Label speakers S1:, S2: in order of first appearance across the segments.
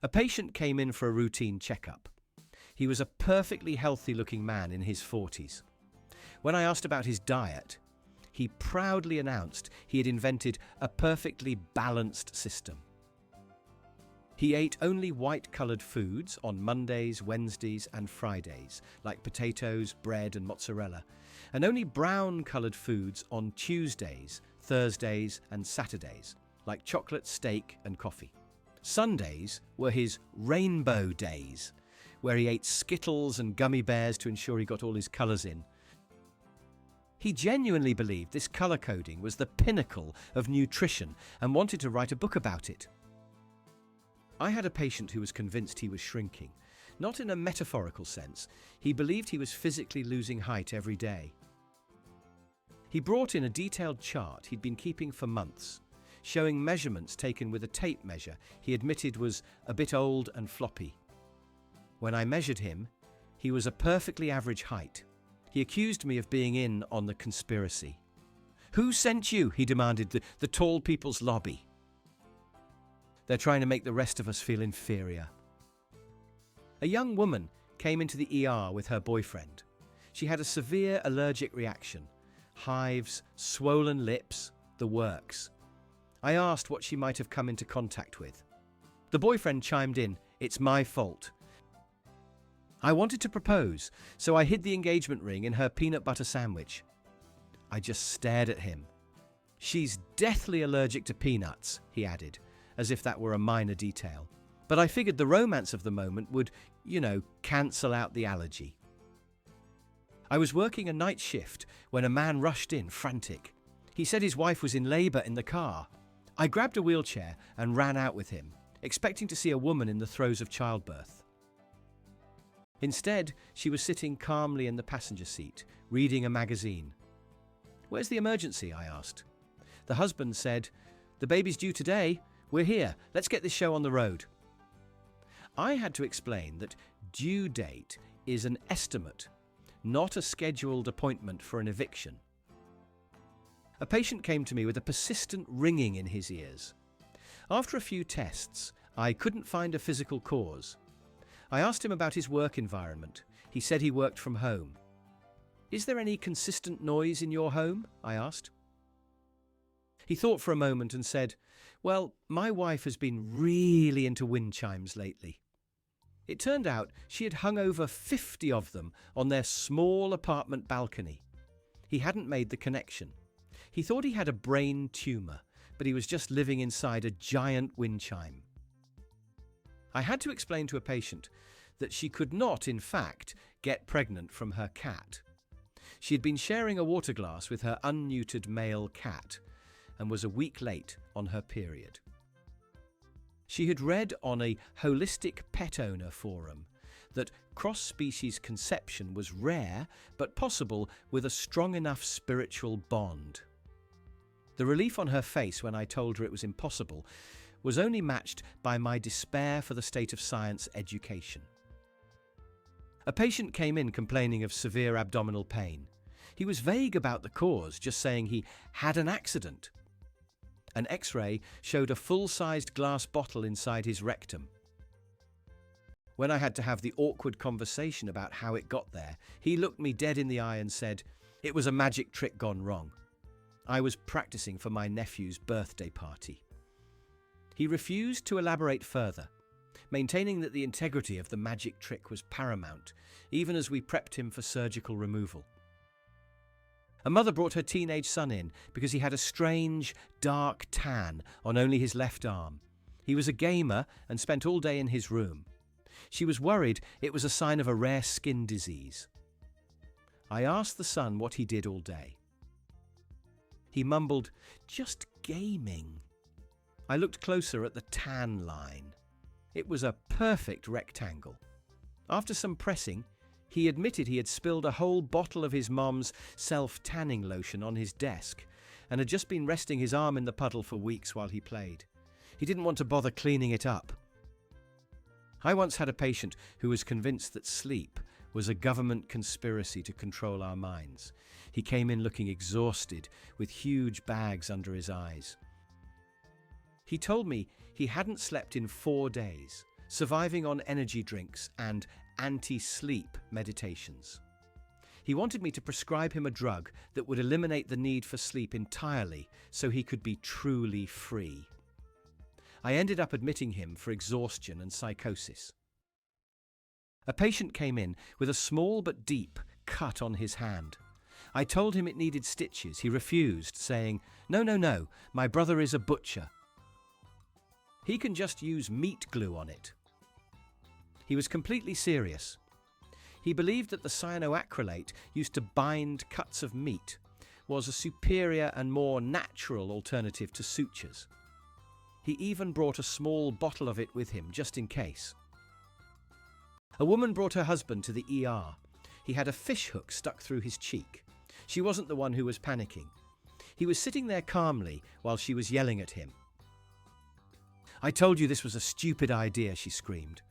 S1: A patient came in for a routine checkup. He was a perfectly healthy-looking man in his 40s. When I asked about his diet, he proudly announced he had invented a perfectly balanced system. He ate only white-coloured foods on Mondays, Wednesdays and Fridays, like potatoes, bread and mozzarella, and only brown-coloured foods on Tuesdays, Thursdays and Saturdays, like chocolate, steak and coffee. Sundays were his rainbow days, where he ate Skittles and gummy bears to ensure he got all his colours in. He genuinely believed this colour coding was the pinnacle of nutrition and wanted to write a book about it. I had a patient who was convinced he was shrinking. Not in a metaphorical sense, he believed he was physically losing height every day. He brought in a detailed chart he'd been keeping for months, showing measurements taken with a tape measure he admitted was a bit old and floppy. When I measured him, he was a perfectly average height. He accused me of being in on the conspiracy. "Who sent you?" he demanded, the tall people's lobby. "They're trying to make the rest of us feel inferior." A young woman came into the ER with her boyfriend. She had a severe allergic reaction, hives, swollen lips, the works. I asked what she might have come into contact with. The boyfriend chimed in, "It's my fault." I wanted to propose, so I hid the engagement ring in her peanut butter sandwich. I just stared at him. "She's deathly allergic to peanuts," he added, as if that were a minor detail. But I figured the romance of the moment would, cancel out the allergy. I was working a night shift when a man rushed in, frantic. He said his wife was in labour in the car. I grabbed a wheelchair and ran out with him, expecting to see a woman in the throes of childbirth. Instead, she was sitting calmly in the passenger seat, reading a magazine. "Where's the emergency?" I asked. The husband said, "The baby's due today. We're here. Let's get this show on the road." I had to explain that due date is an estimate, not a scheduled appointment for an eviction. A patient came to me with a persistent ringing in his ears. After a few tests, I couldn't find a physical cause. I asked him about his work environment. He said he worked from home. "Is there any consistent noise in your home?" I asked. He thought for a moment and said, "Well, my wife has been really into wind chimes lately." It turned out she had hung over 50 of them on their small apartment balcony. He hadn't made the connection. He thought he had a brain tumour, but he was just living inside a giant wind chime. I had to explain to a patient that she could not, in fact, get pregnant from her cat. She had been sharing a water glass with her unneutered male cat and was a week late on her period. She had read on a holistic pet owner forum that cross-species conception was rare but possible with a strong enough spiritual bond. The relief on her face when I told her it was impossible was only matched by my despair for the state of science education. A patient came in complaining of severe abdominal pain. He was vague about the cause, just saying he had an accident. An X-ray showed a full-sized glass bottle inside his rectum. When I had to have the awkward conversation about how it got there, he looked me dead in the eye and said, "It was a magic trick gone wrong. I was practicing for my nephew's birthday party." He refused to elaborate further, maintaining that the integrity of the magic trick was paramount, even as we prepped him for surgical removal. A mother brought her teenage son in because he had a strange, dark tan on only his left arm. He was a gamer and spent all day in his room. She was worried it was a sign of a rare skin disease. I asked the son what he did all day. He mumbled, "Just gaming." I looked closer at the tan line. It was a perfect rectangle. After some pressing, he admitted he had spilled a whole bottle of his mom's self-tanning lotion on his desk and had just been resting his arm in the puddle for weeks while he played. He didn't want to bother cleaning it up. I once had a patient who was convinced that sleep was a government conspiracy to control our minds. He came in looking exhausted, with huge bags under his eyes. He told me he hadn't slept in 4 days, surviving on energy drinks and anti-sleep meditations. He wanted me to prescribe him a drug that would eliminate the need for sleep entirely so he could be truly free. I ended up admitting him for exhaustion and psychosis. A patient came in with a small but deep cut on his hand. I told him it needed stitches. He refused, saying, "No, no, no, my brother is a butcher. He can just use meat glue on it." He was completely serious. He believed that the cyanoacrylate used to bind cuts of meat was a superior and more natural alternative to sutures. He even brought a small bottle of it with him, just in case. A woman brought her husband to the ER. He had a fish hook stuck through his cheek. She wasn't the one who was panicking. He was sitting there calmly while she was yelling at him. "I told you this was a stupid idea," she screamed.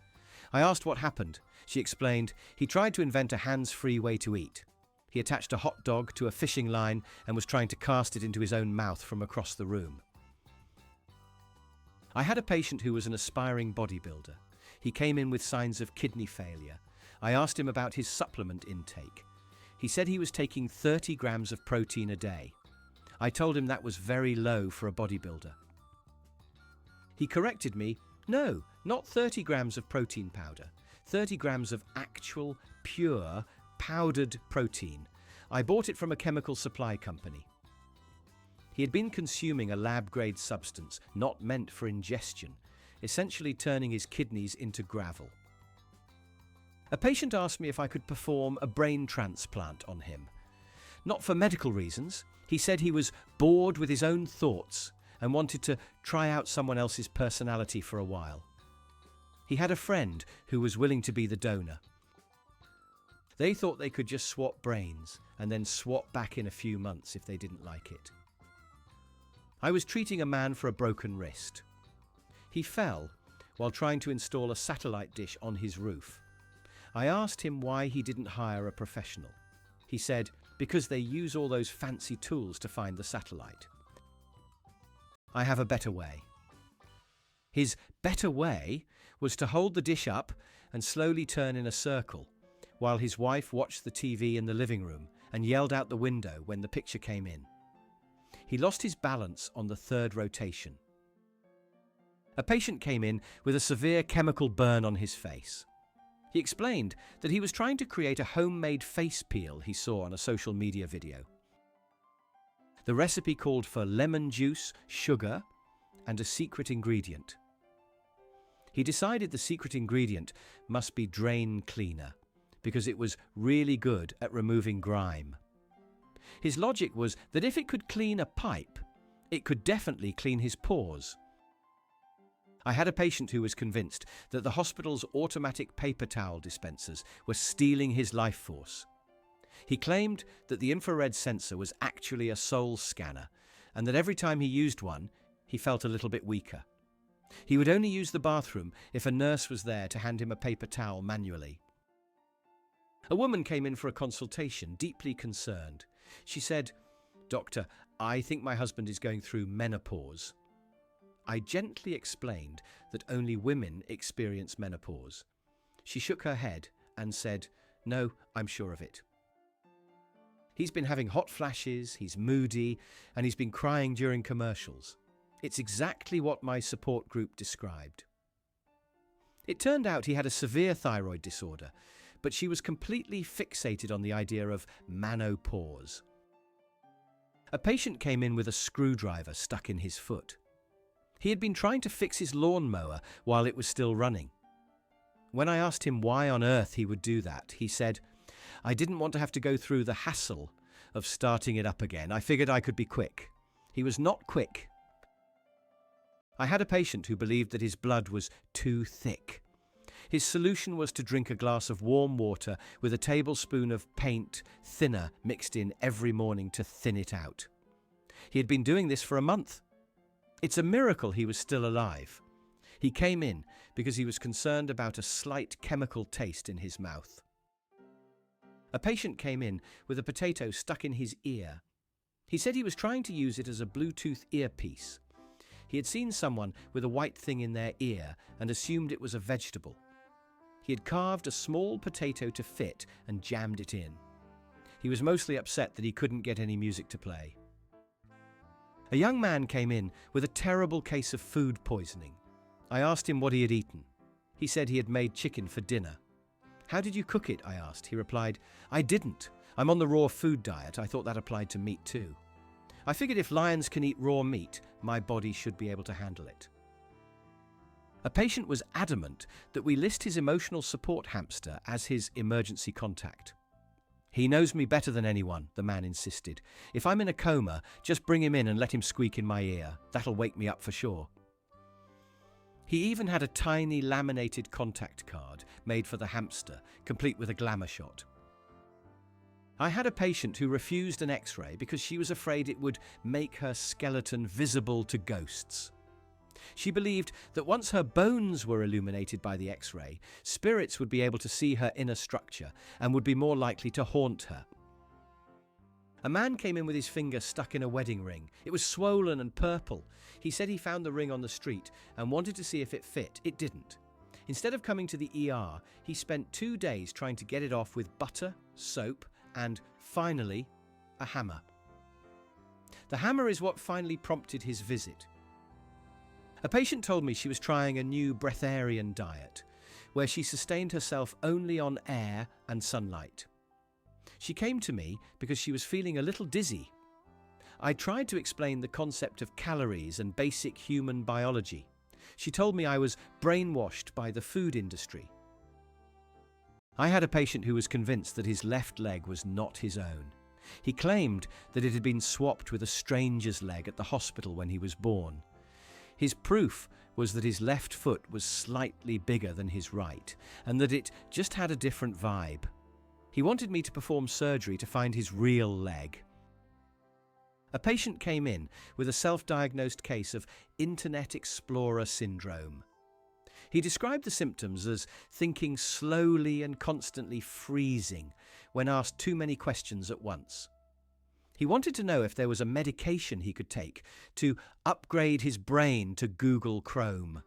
S1: I asked what happened. She explained he tried to invent a hands-free way to eat. He attached a hot dog to a fishing line and was trying to cast it into his own mouth from across the room. I had a patient who was an aspiring bodybuilder. He came in with signs of kidney failure. I asked him about his supplement intake. He said he was taking 30 grams of protein a day. I told him that was very low for a bodybuilder. He corrected me, "No, not 30 grams of protein powder, 30 grams of actual, pure, powdered protein. I bought it from a chemical supply company." He had been consuming a lab-grade substance not meant for ingestion, essentially turning his kidneys into gravel. A patient asked me if I could perform a brain transplant on him. Not for medical reasons. He said he was bored with his own thoughts and wanted to try out someone else's personality for a while. He had a friend who was willing to be the donor. They thought they could just swap brains and then swap back in a few months if they didn't like it. I was treating a man for a broken wrist. He fell while trying to install a satellite dish on his roof. I asked him why he didn't hire a professional. He said, "Because they use all those fancy tools to find the satellite." I have a better way. His better way was to hold the dish up and slowly turn in a circle, while his wife watched the TV in the living room and yelled out the window when the picture came in. He lost his balance on the third rotation. A patient came in with a severe chemical burn on his face. He explained that he was trying to create a homemade face peel he saw on a social media video. The recipe called for lemon juice, sugar, and a secret ingredient. He decided the secret ingredient must be drain cleaner because it was really good at removing grime. His logic was that if it could clean a pipe, it could definitely clean his pores. I had a patient who was convinced that the hospital's automatic paper towel dispensers were stealing his life force. He claimed that the infrared sensor was actually a soul scanner and that every time he used one, he felt a little bit weaker. He would only use the bathroom if a nurse was there to hand him a paper towel manually. A woman came in for a consultation, deeply concerned. She said, "Doctor, I think my husband is going through menopause." I gently explained that only women experience menopause. She shook her head and said, "No, I'm sure of it. He's been having hot flashes, he's moody, and he's been crying during commercials. It's exactly what my support group described." It turned out he had a severe thyroid disorder, but she was completely fixated on the idea of menopause. A patient came in with a screwdriver stuck in his foot. He had been trying to fix his lawnmower while it was still running. When I asked him why on earth he would do that, he said, "I didn't want to have to go through the hassle of starting it up again. I figured I could be quick." He was not quick. I had a patient who believed that his blood was too thick. His solution was to drink a glass of warm water with a tablespoon of paint thinner mixed in every morning to thin it out. He had been doing this for a month. It's a miracle he was still alive. He came in because he was concerned about a slight chemical taste in his mouth. A patient came in with a potato stuck in his ear. He said he was trying to use it as a Bluetooth earpiece. He had seen someone with a white thing in their ear and assumed it was a vegetable. He had carved a small potato to fit and jammed it in. He was mostly upset that he couldn't get any music to play. A young man came in with a terrible case of food poisoning. I asked him what he had eaten. He said he had made chicken for dinner. "How did you cook it?" I asked. He replied, "I didn't. I'm on the raw food diet. I thought that applied to meat too. I figured if lions can eat raw meat, my body should be able to handle it." A patient was adamant that we list his emotional support hamster as his emergency contact. "He knows me better than anyone," the man insisted. "If I'm in a coma, just bring him in and let him squeak in my ear. That'll wake me up for sure." He even had a tiny laminated contact card made for the hamster, complete with a glamour shot. I had a patient who refused an X-ray because she was afraid it would make her skeleton visible to ghosts. She believed that once her bones were illuminated by the X-ray, spirits would be able to see her inner structure and would be more likely to haunt her. A man came in with his finger stuck in a wedding ring. It was swollen and purple. He said he found the ring on the street and wanted to see if it fit. It didn't. Instead of coming to the ER, he spent 2 days trying to get it off with butter, soap, and, finally, a hammer. The hammer is what finally prompted his visit. A patient told me she was trying a new breatharian diet, where she sustained herself only on air and sunlight. She came to me because she was feeling a little dizzy. I tried to explain the concept of calories and basic human biology. She told me I was brainwashed by the food industry. I had a patient who was convinced that his left leg was not his own. He claimed that it had been swapped with a stranger's leg at the hospital when he was born. His proof was that his left foot was slightly bigger than his right, and that it just had a different vibe. He wanted me to perform surgery to find his real leg. A patient came in with a self-diagnosed case of Internet Explorer syndrome. He described the symptoms as thinking slowly and constantly freezing when asked too many questions at once. He wanted to know if there was a medication he could take to upgrade his brain to Google Chrome.